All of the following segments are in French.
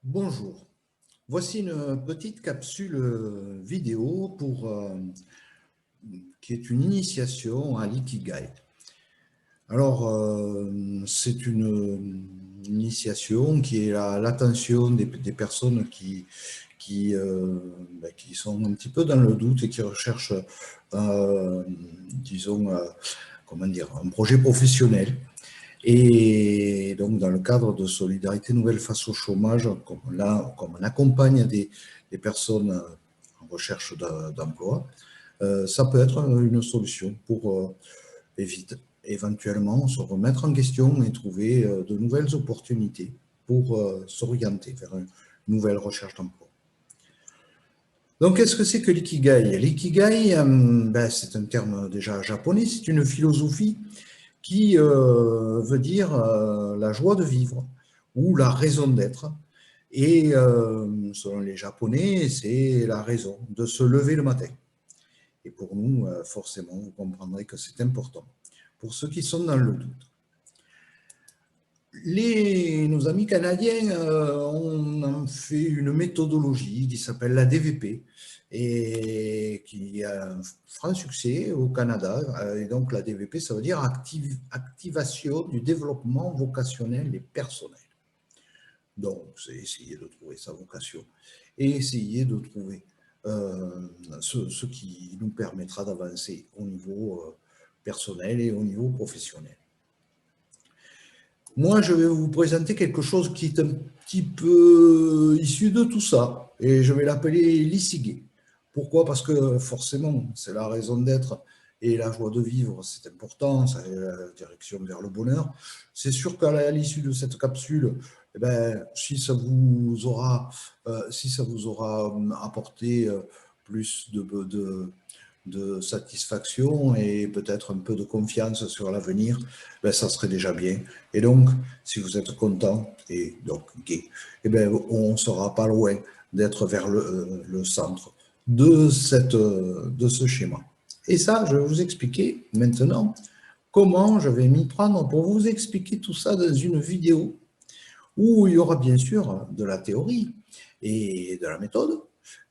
Bonjour, voici une petite capsule vidéo qui est une initiation à l'ikigai. Alors, c'est une initiation qui est à l'attention des personnes qui sont un petit peu dans le doute et qui recherchent, disons, comment dire, un projet professionnel. Et donc, dans le cadre de Solidarité Nouvelle face au chômage, comme on accompagne des personnes en recherche d'emploi, ça peut être une solution pour éventuellement se remettre en question et trouver de nouvelles opportunités pour s'orienter vers une nouvelle recherche d'emploi. Donc, qu'est-ce que c'est que l'ikigai? L'ikigai, c'est un terme déjà japonais, c'est une philosophie qui veut dire la joie de vivre ou la raison d'être. Et selon les Japonais, c'est la raison de se lever le matin. Et pour nous, forcément, vous comprendrez que c'est important. Pour ceux qui sont dans le doute. Nos amis canadiens ont fait une méthodologie qui s'appelle la DVP et qui a un franc succès au Canada. Et donc la DVP, ça veut dire activation du développement vocationnel et personnel. Donc c'est essayer de trouver sa vocation et essayer de trouver ce qui nous permettra d'avancer au niveau personnel et au niveau professionnel. Moi, je vais vous présenter quelque chose qui est un petit peu issu de tout ça, et je vais l'appeler l'ikigai. Pourquoi? Parce que forcément, c'est la raison d'être et la joie de vivre, c'est important, c'est la direction vers le bonheur. C'est sûr qu'à l'issue de cette capsule, eh ben, si ça vous aura apporté plus de satisfaction et peut-être un peu de confiance sur l'avenir, ben, ça serait déjà bien. Et donc, si vous êtes content et donc gay, eh ben, on ne sera pas loin d'être vers le centre de ce schéma. Et ça, je vais vous expliquer maintenant comment je vais m'y prendre pour vous expliquer tout ça dans une vidéo où il y aura bien sûr de la théorie et de la méthode,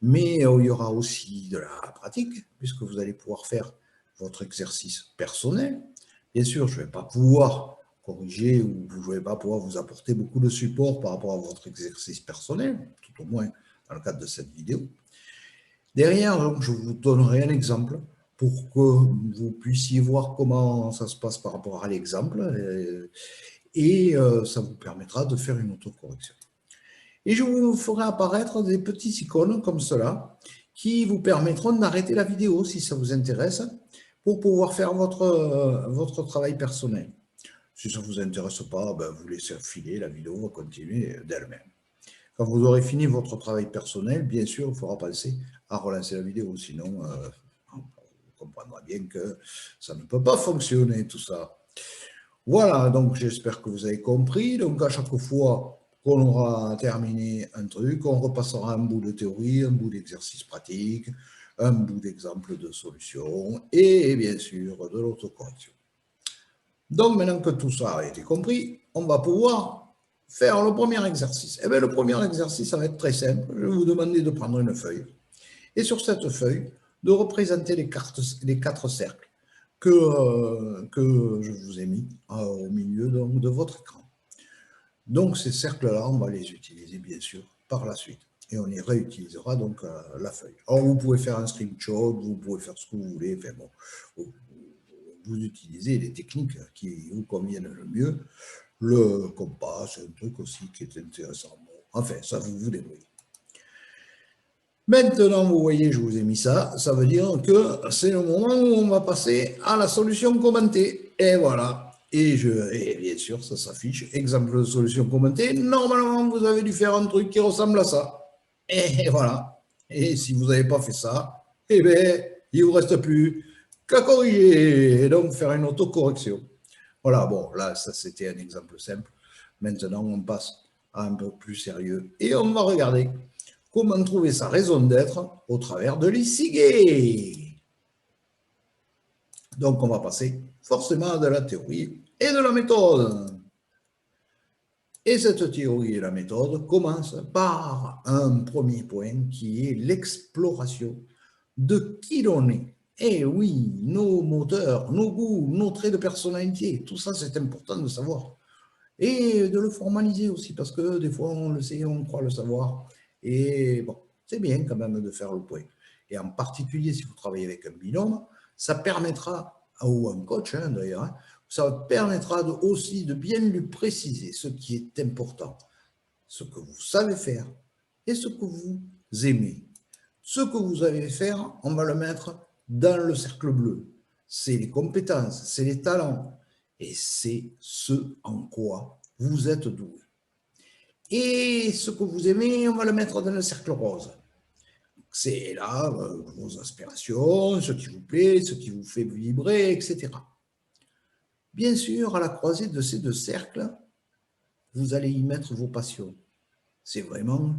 mais il y aura aussi de la pratique, puisque vous allez pouvoir faire votre exercice personnel. Bien sûr, je ne vais pas pouvoir corriger ou je ne vais pas pouvoir vous apporter beaucoup de support par rapport à votre exercice personnel, tout au moins dans le cadre de cette vidéo. Derrière, donc, je vous donnerai un exemple pour que vous puissiez voir comment ça se passe par rapport à l'exemple et ça vous permettra de faire une autocorrection. Et je vous ferai apparaître des petits icônes comme cela qui vous permettront d'arrêter la vidéo si ça vous intéresse pour pouvoir faire votre travail personnel. Si ça ne vous intéresse pas, ben vous laissez filer, la vidéo va continuer d'elle-même. Quand vous aurez fini votre travail personnel, bien sûr, il faudra penser à relancer la vidéo, sinon vous comprendrez bien que ça ne peut pas fonctionner tout ça. Voilà, donc j'espère que vous avez compris. Donc à chaque fois qu'on aura terminé un truc, on repassera un bout de théorie, un bout d'exercice pratique, un bout d'exemple de solution et bien sûr de l'autocorrection. Donc maintenant que tout ça a été compris, on va pouvoir faire le premier exercice. Eh bien, le premier exercice, ça va être très simple. Je vais vous demander de prendre une feuille et sur cette feuille, de représenter les quatre cercles que je vous ai mis au milieu donc, de votre écran. Donc ces cercles-là, on va les utiliser bien sûr par la suite. Et on y réutilisera donc la feuille. Alors vous pouvez faire un screenshot, vous pouvez faire ce que vous voulez. Enfin, bon, vous utilisez les techniques qui vous conviennent le mieux. Le compas, c'est un truc aussi qui est intéressant. Bon, enfin, ça vous débrouillez. Maintenant, vous voyez, je vous ai mis ça. Ça veut dire que c'est le moment où on va passer à la solution commentée. Et voilà. Et bien sûr, ça s'affiche. Exemple de solution commentée. Normalement, vous avez dû faire un truc qui ressemble à ça. Et voilà. Et si vous n'avez pas fait ça, eh bien, il ne vous reste plus qu'à corriger et donc faire une autocorrection. Voilà, bon, là, ça c'était un exemple simple. Maintenant, on passe à un peu plus sérieux et on va regarder comment trouver sa raison d'être au travers de l'ikigai. Donc, on va passer forcément de la théorie et de la méthode. Et cette théorie et la méthode commencent par un premier point qui est l'exploration de qui l'on est. Eh oui, nos moteurs, nos goûts, nos traits de personnalité, tout ça c'est important de savoir. Et de le formaliser aussi, parce que des fois on le sait, on croit le savoir. Et bon, c'est bien quand même de faire le point. Et en particulier si vous travaillez avec un binôme, ça permettra, ou un coach d'ailleurs, ça permettra aussi de bien lui préciser ce qui est important, ce que vous savez faire et ce que vous aimez. Ce que vous savez faire, on va le mettre dans le cercle bleu. C'est les compétences, c'est les talents et c'est ce en quoi vous êtes doué. Et ce que vous aimez, on va le mettre dans le cercle rose. C'est là vos aspirations, ce qui vous plaît, ce qui vous fait vibrer, etc. Bien sûr, à la croisée de ces deux cercles, vous allez y mettre vos passions. C'est vraiment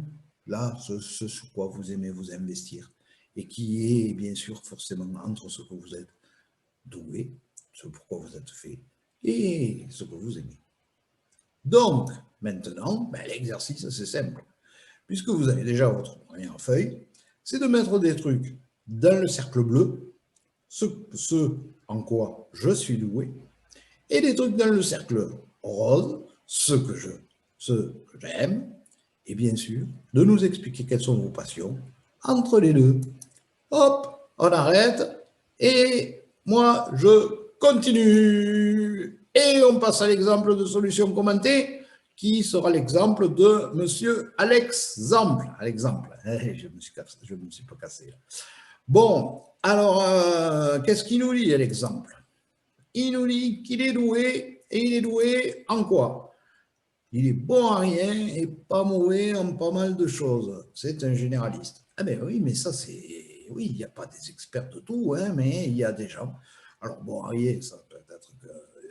là ce sur quoi vous aimez vous investir et qui est bien sûr forcément entre ce que vous êtes doué, ce pourquoi vous êtes fait et ce que vous aimez. Donc, maintenant, l'exercice c'est simple. Puisque vous avez déjà votre première feuille, c'est de mettre des trucs dans le cercle bleu, ce en quoi je suis doué, et des trucs dans le cercle rose, ce que j'aime, et bien sûr, de nous expliquer quelles sont vos passions entre les deux. Hop, on arrête, et moi, je continue. Et on passe à l'exemple de solution commentée, qui sera l'exemple de monsieur Alexandre. Je me suis pas cassé. Bon, alors, qu'est-ce qu'il nous dit, l'exemple? Il nous dit qu'il est doué, et il est doué en quoi? Il est bon à rien et pas mauvais en pas mal de choses. C'est un généraliste. Ah ben oui, mais ça c'est... Oui, il n'y a pas des experts de tout, hein, mais il y a des gens. Alors bon, à rien, ça peut-être que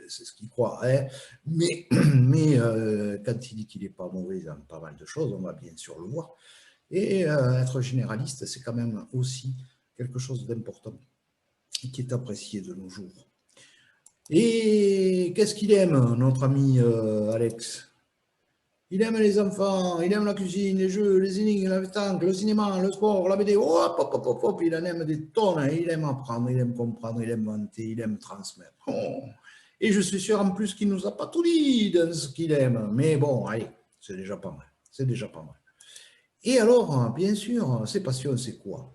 c'est ce qu'il croit, hein, mais quand il dit qu'il n'est pas mauvais en pas mal de choses, on va bien sûr le voir. Et être généraliste, c'est quand même aussi quelque chose d'important qui est apprécié de nos jours. Et qu'est-ce qu'il aime, notre ami Alex? Il aime les enfants, il aime la cuisine, les jeux, les énigmes, la pétanque, le cinéma, le sport, la BD. Hop, hop, hop, hop, hop, il en aime des tonnes. Hein. Il aime apprendre, il aime comprendre, il aime inventer, il aime transmettre. Oh. Et je suis sûr en plus qu'il ne nous a pas tout dit dans ce qu'il aime. Mais bon, allez, c'est déjà pas mal. C'est déjà pas mal. Et alors, bien sûr, ses passions, c'est quoi?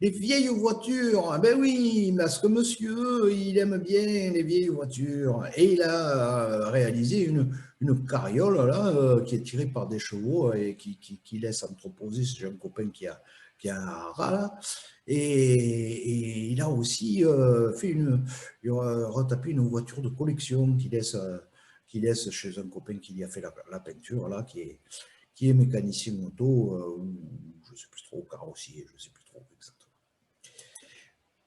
Les vieilles voitures, ben oui, parce que monsieur, il aime bien les vieilles voitures. Et il a réalisé une carriole là, qui est tirée par des chevaux et qui laisse entreposer. J'ai un copain qui a un rat là. Et il a aussi il a retapé une voiture de collection qu'il laisse chez un copain qui lui a fait la peinture là, qui est mécanicien moto, ou je ne sais plus trop, carrossier, je ne sais plus trop exactement.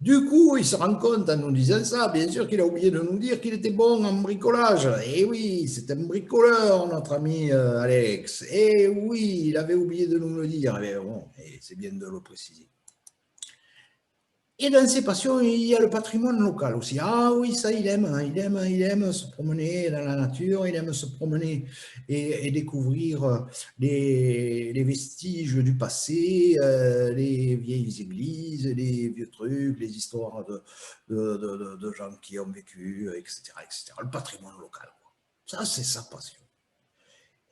Du coup, il se rend compte en nous disant ça, bien sûr qu'il a oublié de nous dire qu'il était bon en bricolage. Et oui, c'est un bricoleur, notre ami Alex. Et oui, il avait oublié de nous le dire. Mais bon, c'est bien de le préciser. Et dans ses passions, il y a le patrimoine local aussi. Ah oui, ça, il aime se promener dans la nature, il aime se promener et découvrir les vestiges du passé, les vieilles églises, les vieux trucs, les histoires de gens qui ont vécu, etc., etc. Le patrimoine local, quoi. Ça, c'est sa passion.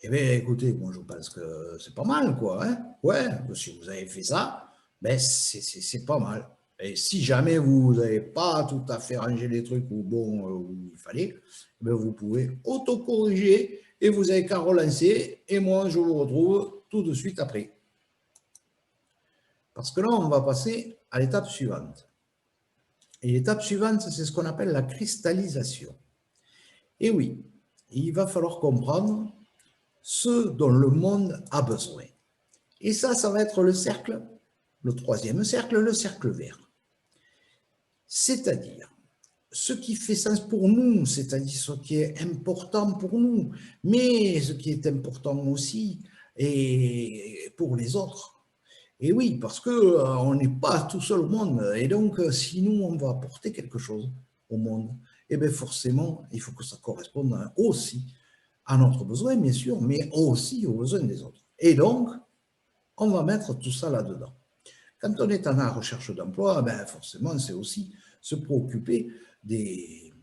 Eh bien, écoutez, moi, je pense que c'est pas mal, quoi. Hein, ouais, si vous avez fait ça, ben, c'est pas mal. Et si jamais vous n'avez pas tout à fait rangé les trucs où il fallait, ben vous pouvez auto-corriger et vous n'avez qu'à relancer. Et moi, je vous retrouve tout de suite après. Parce que là, on va passer à l'étape suivante. Et l'étape suivante, c'est ce qu'on appelle la cristallisation. Et oui, il va falloir comprendre ce dont le monde a besoin. Et ça va être le cercle, le troisième cercle, le cercle vert. C'est-à-dire ce qui fait sens pour nous, c'est-à-dire ce qui est important pour nous, mais ce qui est important aussi et pour les autres. Et oui, parce qu'on n'est pas tout seul au monde. Et donc, si nous, on va apporter quelque chose au monde, eh bien forcément, il faut que ça corresponde aussi à notre besoin, bien sûr, mais aussi aux besoins des autres. Et donc, on va mettre tout ça là-dedans. Quand on est en la recherche d'emploi, ben forcément, c'est aussi se préoccuper des,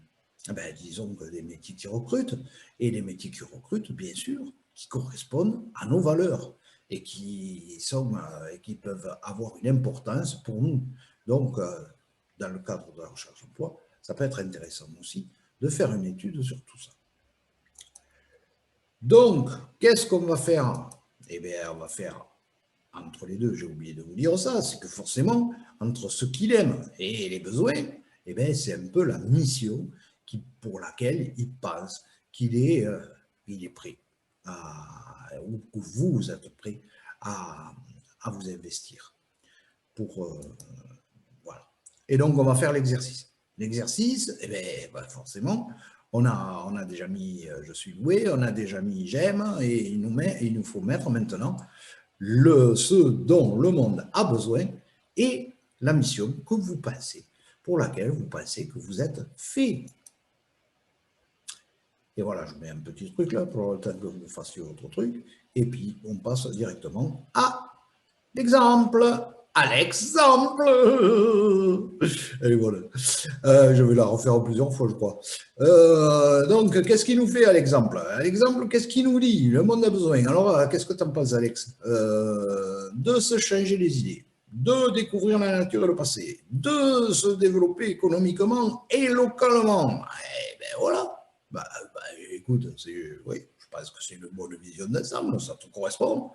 disons, des métiers qui recrutent, et les métiers qui recrutent, bien sûr, qui correspondent à nos valeurs et qui peuvent avoir une importance pour nous. Donc, dans le cadre de la recherche d'emploi, ça peut être intéressant aussi de faire une étude sur tout ça. Donc, qu'est-ce qu'on va faire? Eh bien, on va faire entre les deux, j'ai oublié de vous dire ça, c'est que forcément, entre ce qu'il aime et les besoins, eh bien, c'est un peu la mission pour laquelle il pense qu'il est, prêt, ou que vous êtes prêt à vous investir. Voilà. Et donc, on va faire l'exercice. L'exercice, eh bien, forcément, on a déjà mis je suis doué, on a déjà mis j'aime, et il nous faut mettre maintenant ce dont le monde a besoin et la mission que vous pensez, pour laquelle vous pensez que vous êtes fait. Et voilà, je mets un petit truc là pour le temps que vous fassiez votre truc. Et puis, on passe directement à l'exemple. À l'exemple. Et voilà. Je vais la refaire en plusieurs fois, je crois. Donc, qu'est-ce qu'il nous fait à l'exemple? À l'exemple, qu'est-ce qu'il nous dit? Le monde a besoin. Alors, qu'est-ce que tu en penses, Alex? De se changer les idées, de découvrir la nature et le passé, de se développer économiquement et localement. Eh ben voilà. Écoute, oui, je pense que c'est une bonne vision d'ensemble, ça te correspond,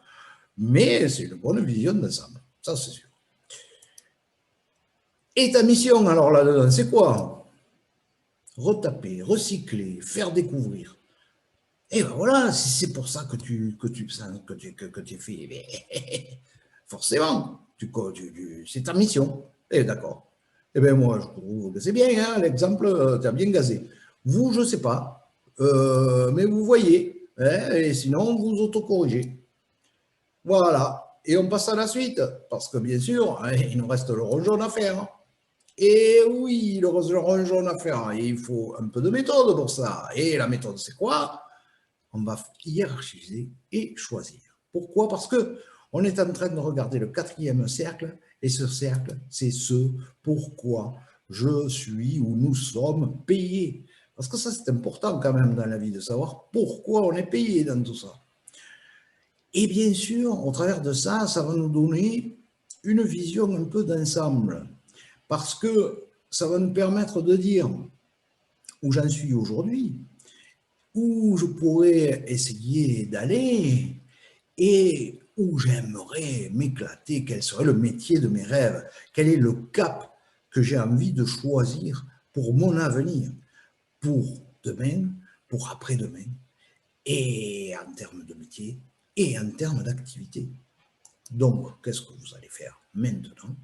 mais c'est une bonne vision d'ensemble, ça c'est sûr. Et ta mission, alors là-dedans, c'est quoi? Retaper, recycler, faire découvrir. Et ben voilà, si c'est pour ça que tu es fait, forcément, c'est ta mission. Et d'accord. Eh bien, moi, je trouve que c'est bien, hein, l'exemple, tu as bien gazé. Vous, je ne sais pas, mais vous voyez, hein, et sinon, vous autocorrigez. Voilà. Et on passe à la suite, parce que bien sûr, hein, il nous reste le rond jaune à faire. Et oui, le rond jaune à faire, il faut un peu de méthode pour ça. Et la méthode, c'est quoi? On va hiérarchiser et choisir. Pourquoi? Parce que on est en train de regarder le 4e cercle, et ce cercle, c'est ce pourquoi je suis ou nous sommes payés. Parce que ça, c'est important quand même dans la vie de savoir pourquoi on est payé dans tout ça. Et bien sûr, au travers de ça, ça va nous donner une vision un peu d'ensemble. Parce que ça va nous permettre de dire où j'en suis aujourd'hui, où je pourrais essayer d'aller et où j'aimerais m'éclater, quel serait le métier de mes rêves, quel est le cap que j'ai envie de choisir pour mon avenir, pour demain, pour après-demain, et en termes de métier et en termes d'activité. Donc, qu'est-ce que vous allez faire maintenant?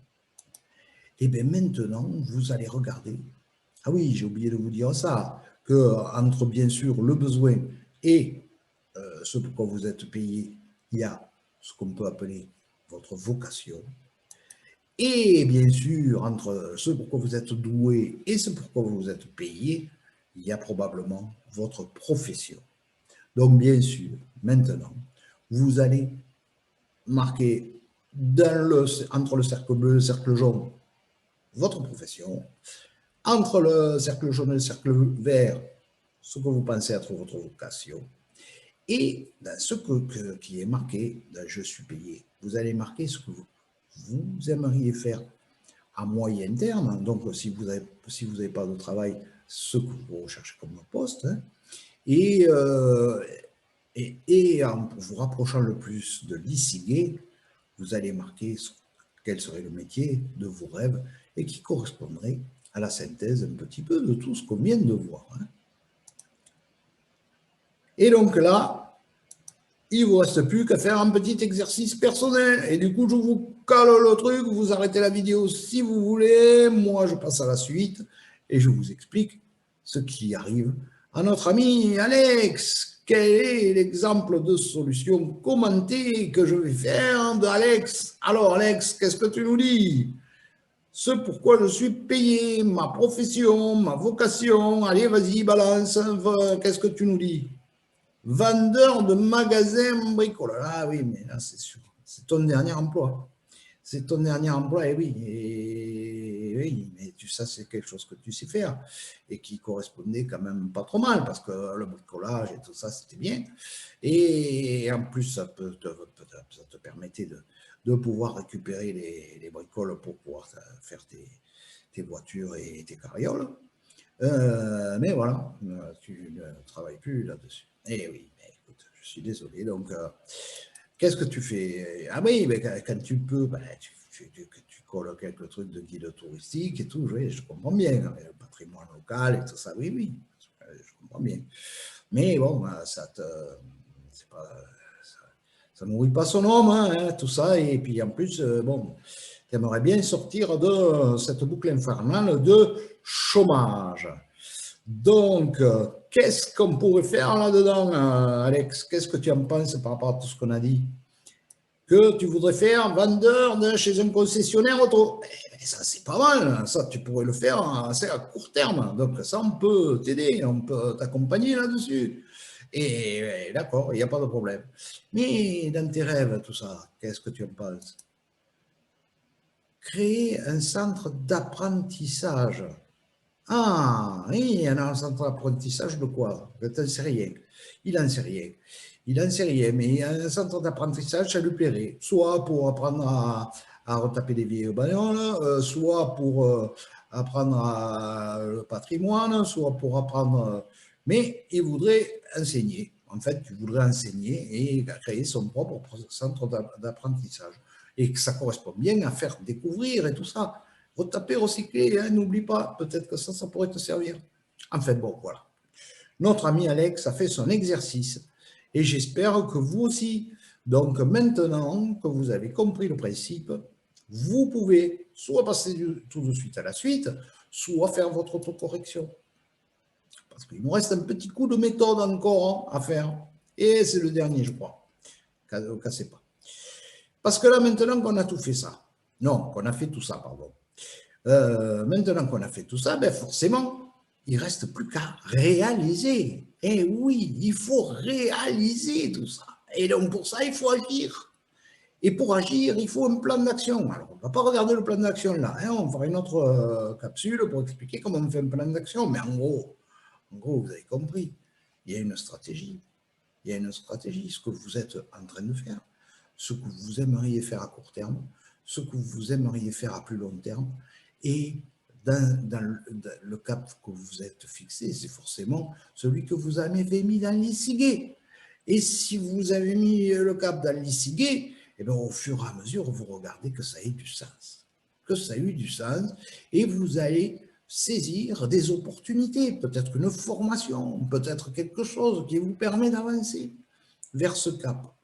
Eh bien, maintenant, vous allez regarder. Ah oui, j'ai oublié de vous dire ça, que entre bien sûr le besoin et ce pourquoi vous êtes payé, il y a ce qu'on peut appeler votre vocation. Et bien sûr, entre ce pourquoi vous êtes doué et ce pourquoi vous êtes payé, il y a probablement votre profession. Donc, bien sûr, maintenant, vous allez marquer entre le cercle bleu et le cercle jaune votre profession, entre le cercle jaune et le cercle vert, ce que vous pensez être votre vocation, et dans ce qui est marqué dans je suis payé, vous allez marquer ce que vous aimeriez faire à moyen terme. Donc, si vous n'avez pas de travail, ce que vous recherchez comme poste, hein, et en vous rapprochant le plus de l'ICIGE, vous allez marquer quel serait le métier de vos rêves et qui correspondrait à la synthèse un petit peu de tout ce qu'on vient de voir. Hein. Et donc là, il ne vous reste plus qu'à faire un petit exercice personnel. Et du coup, je vous cale le truc, vous arrêtez la vidéo si vous voulez. Moi, je passe à la suite et je vous explique ce qui arrive à notre ami Alex. Quel est l'exemple de solution commentée que je vais faire d'Alex? Alors, Alex, qu'est-ce que tu nous dis? Ce pourquoi je suis payé, ma profession, ma vocation. Allez, vas-y, balance. Qu'est-ce que tu nous dis? Vendeur de magasin bricolage. Ah oui, mais là, c'est sûr. C'est ton dernier emploi. C'est ton dernier emploi, et oui, mais ça, c'est quelque chose que tu sais faire et qui correspondait quand même pas trop mal parce que le bricolage et tout ça, c'était bien. Et en plus, ça te permettait de pouvoir récupérer les bricoles pour pouvoir faire tes voitures et tes carrioles. Mais voilà, tu ne travailles plus là-dessus. Eh oui, mais écoute, je suis désolé. Donc, qu'est-ce que tu fais? Ah oui, mais quand tu peux, ben, tu colles quelques trucs de guide touristique et tout, oui, je comprends bien, hein, le patrimoine local et tout ça, oui, oui, je comprends bien. Mais bon, pas, ça nourrit pas son homme, hein, tout ça, et puis en plus, bon, tu aimerais bien sortir de cette boucle infernale de chômage. Donc, qu'est-ce qu'on pourrait faire là-dedans, Alex? Qu'est-ce que tu en penses par rapport à tout ce qu'on a dit? Que tu voudrais faire vendeur chez un concessionnaire auto. Ça, c'est pas mal. Ça, tu pourrais le faire assez à court terme. Donc, ça, on peut t'aider, on peut t'accompagner là-dessus. Et d'accord, il n'y a pas de problème. Mais dans tes rêves, tout ça, qu'est-ce que tu en penses? Créer un centre d'apprentissage. Ah, oui, un centre d'apprentissage de quoi? Tu n'en sais rien. Il n'en sait rien. Il n'en sait rien, mais un centre d'apprentissage, ça lui plairait. Soit pour apprendre à retaper des vieilles bagnoles, soit pour apprendre le patrimoine, soit pour apprendre. Mais il voudrait enseigner. En fait, tu voudrais enseigner et créer son propre centre d'apprentissage. Et que ça correspond bien à faire découvrir et tout ça. Retaper, recycler, hein, n'oublie pas, peut-être que ça pourrait te servir. En fait, bon, voilà. Notre ami Alex a fait son exercice et j'espère que vous aussi. Donc maintenant que vous avez compris le principe, vous pouvez soit passer tout de suite à la suite, soit faire votre autocorrection. Parce qu'il nous reste un petit coup de méthode encore à faire. Et c'est le dernier, je crois. Ne cassez pas. Parce que là, maintenant qu'on a tout fait ça, non, qu'on a fait tout ça, pardon. Maintenant qu'on a fait tout ça, ben forcément, il ne reste plus qu'à réaliser. Et oui, il faut réaliser tout ça. Et donc, pour ça, il faut agir. Et pour agir, il faut un plan d'action. Alors, on ne va pas regarder le plan d'action là. Hein, on fera une autre capsule pour expliquer comment on fait un plan d'action. Mais en gros, vous avez compris. Il y a une stratégie. Il y a une stratégie. Ce que vous êtes en train de faire, ce que vous aimeriez faire à court terme, ce que vous aimeriez faire à plus long terme. Et dans le cap que vous êtes fixé, c'est forcément celui que vous avez mis dans l'ICIGUE. Et si vous avez mis le cap dans l'ICIGUE, eh bien, au fur et à mesure, vous regardez que ça ait du sens. Que ça ait eu du sens. Et vous allez saisir des opportunités, peut-être une formation, peut-être quelque chose qui vous permet d'avancer vers ce cap.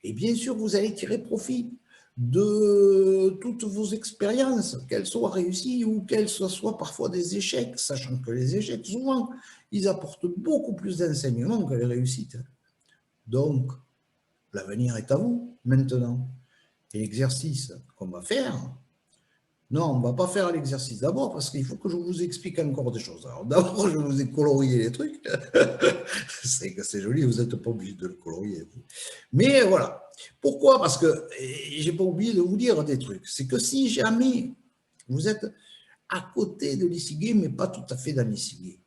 Et bien sûr, vous allez tirer profit de toutes vos expériences, qu'elles soient réussies ou qu'elles soient parfois des échecs, sachant que les échecs, souvent, ils apportent beaucoup plus d'enseignements que les réussites. Donc, l'avenir est à vous maintenant. Et l'exercice qu'on va faire, non, on ne va pas faire l'exercice d'abord parce qu'il faut que je vous explique encore des choses. Alors d'abord, je vous ai colorié les trucs. C'est que c'est joli, vous n'êtes pas obligé de le colorier. Mais voilà. Pourquoi? Parce que je n'ai pas oublié de vous dire des trucs. C'est que si jamais vous êtes à côté de l'ICIGUE, mais pas tout à fait dans l'ICIGUE,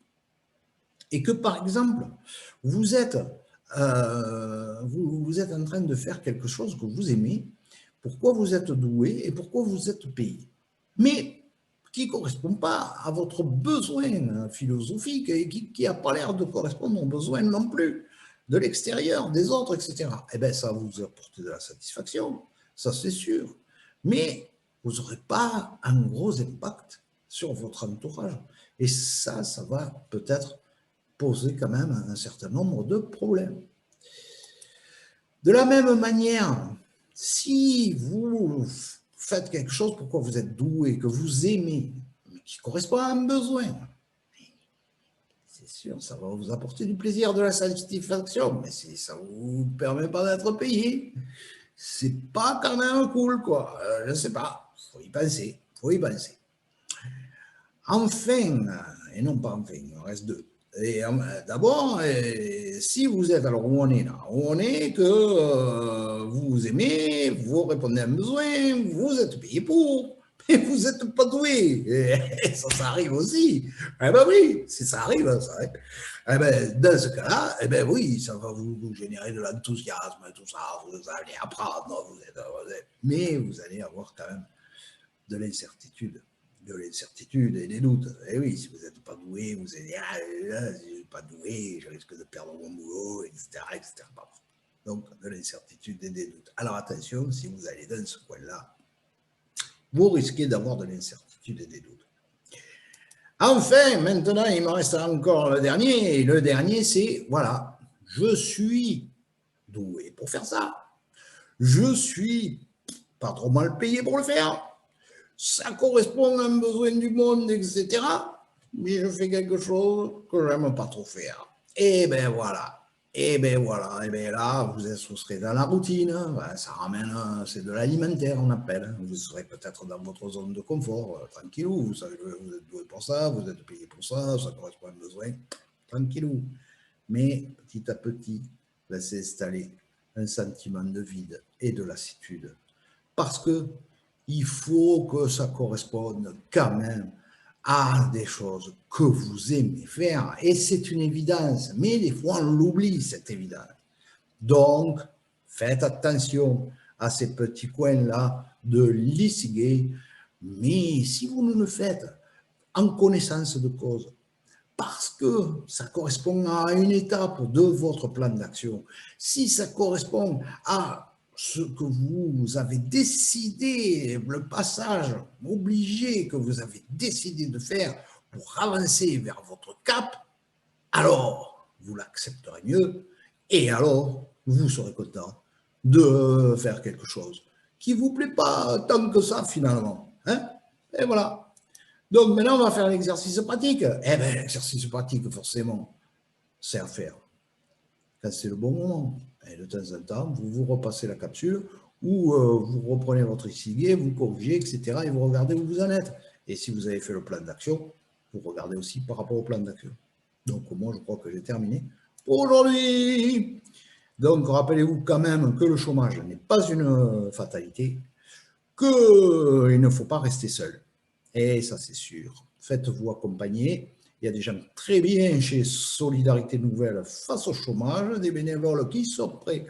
et que par exemple, vous êtes en train de faire quelque chose que vous aimez, pourquoi vous êtes doué et pourquoi vous êtes payé, mais qui ne correspond pas à votre besoin philosophique et qui n'a pas l'air de correspondre aux besoins non plus de l'extérieur, des autres, etc. Eh bien, ça va vous apporter de la satisfaction, ça c'est sûr, mais vous n'aurez pas un gros impact sur votre entourage. Et ça va peut-être poser quand même un certain nombre de problèmes. De la même manière, si vous faites quelque chose pour quoi vous êtes doué, que vous aimez, mais qui correspond à un besoin, c'est sûr, ça va vous apporter du plaisir, de la satisfaction, mais si ça ne vous permet pas d'être payé, c'est pas quand même cool, quoi. Je ne sais pas, faut y penser. Enfin, et non pas enfin, il en reste deux. Et d'abord, si vous êtes, alors où on est là? Où on est que vous aimez, vous répondez à un besoin, vous êtes payé pour, mais vous n'êtes pas doué. Et ça arrive aussi. Eh ben oui, si ça arrive, ça arrive. Eh ben, dans ce cas-là, eh ben oui, ça va vous générer de l'enthousiasme, tout ça, vous allez apprendre, mais vous allez avoir quand même de l'incertitude et des doutes. Et oui, si vous n'êtes pas doué, vous allez dire, ah, là, je ne suis pas doué, je risque de perdre mon boulot, etc., etc. Donc, de l'incertitude et des doutes. Alors attention, si vous allez dans ce coin-là, vous risquez d'avoir de l'incertitude et des doutes. Enfin, maintenant, il me reste encore le dernier. Et le dernier, c'est, voilà, je suis doué pour faire ça. Je suis pas trop mal payé pour le faire. Ça correspond à un besoin du monde, etc. Mais je fais quelque chose que j'aime pas trop faire. Et ben voilà. Et ben voilà. Et ben là, vous serez dans la routine. Ça ramène, c'est de l'alimentaire, on appelle. Vous serez peut-être dans votre zone de confort, tranquillou. Vous savez, vous êtes doué pour ça, vous êtes payé pour ça, ça correspond à un besoin, tranquillou. Mais petit à petit, va s'installer un sentiment de vide et de lassitude. Parce que il faut que ça corresponde quand même à des choses que vous aimez faire. Et c'est une évidence, mais des fois on l'oublie, cette évidence. Donc, faites attention à ces petits coins-là de l'ikigai, mais si vous ne le faites en connaissance de cause, parce que ça correspond à une étape de votre plan d'action, si ça correspond à ce que vous avez décidé, le passage obligé que vous avez décidé de faire pour avancer vers votre cap, alors vous l'accepterez mieux et alors vous serez content de faire quelque chose qui ne vous plaît pas tant que ça finalement. Hein? Et voilà. Donc maintenant, on va faire l'exercice pratique. Eh bien, l'exercice pratique, forcément, c'est à faire quand c'est le bon moment. Et de temps en temps, vous repassez la capsule ou vous reprenez votre ikigai, vous corrigez, etc. et vous regardez où vous en êtes. Et si vous avez fait le plan d'action, vous regardez aussi par rapport au plan d'action. Donc moi, je crois que j'ai terminé pour aujourd'hui. Donc rappelez-vous quand même que le chômage n'est pas une fatalité, qu'il ne faut pas rester seul. Et ça, c'est sûr. Faites-vous accompagner. Il y a des gens très bien chez Solidarité Nouvelle face au chômage, des bénévoles qui sont prêts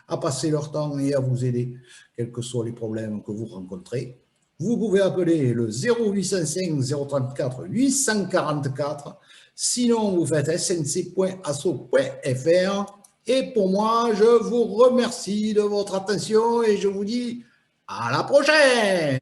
à passer leur temps et à vous aider, quels que soient les problèmes que vous rencontrez. Vous pouvez appeler le 0805 034 844. Sinon, vous faites snc.asso.fr. Et pour moi, je vous remercie de votre attention et je vous dis à la prochaine!